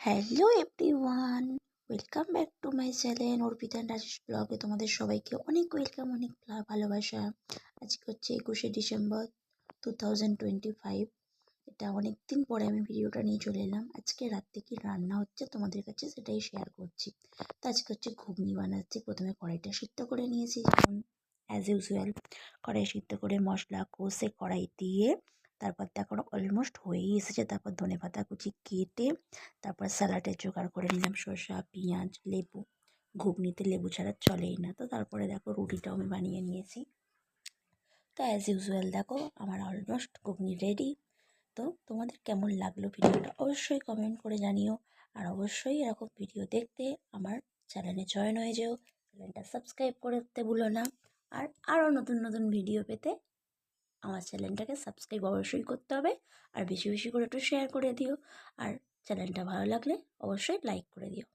Hello everyone, welcome back to my channel Arpita and Rajesh ব্লগে। তোমাদের সবাইকে অনেক ওয়েলকাম, অনেক ভালোবাসা। আজকে হচ্ছে 21শে ডিসেম্বর 2025। এটা অনেক দিন পরে আমি ভিডিওটা নিয়ে চলে এলাম। আজকে রাত্রে কি রান্না হচ্ছে তোমাদের কাছে সেটাই শেয়ার করছি। তো আজকে হচ্ছে ঘুগনি বানাচ্ছি। প্রথমে কড়াইটা সিদ্ধ করে নিয়েছি, যেমন অ্যাজ ইউজুয়াল। কড়াই সিদ্ধ করে মশলা কষে কড়াই দিয়ে তারপর দেখো অলমোস্ট হয়েই এসেছে। তারপর ধনেপাতা কুচি কেটে তারপর স্যালাডের জোগাড় করে নিলাম, শসা, পেঁয়াজ, লেবু। ঘুগনিতে লেবু ছাড়া চলেই না। তো তারপরে দেখো রুটিটাও আমি বানিয়ে নিয়েছি। তো অ্যাজ ইউজুয়াল দেখো আমার অলমোস্ট ঘুগনি রেডি। তো তোমাদের কেমন লাগলো ভিডিওটা অবশ্যই কমেন্ট করে জানিও। আর অবশ্যই এরকম ভিডিও দেখতে আমার চ্যানেলে জয়েন হয়ে যেও। চ্যানেলটা সাবস্ক্রাইব করতে ভুলো না। আর আরও নতুন নতুন ভিডিও পেতে আমার চ্যানেলটাকে সাবস্ক্রাইব অবশ্যই করতে হবে। আর বেশি বেশি করে একটু শেয়ার করে দিও। আর চ্যানেলটা ভালো লাগলে অবশ্যই লাইক করে দিও।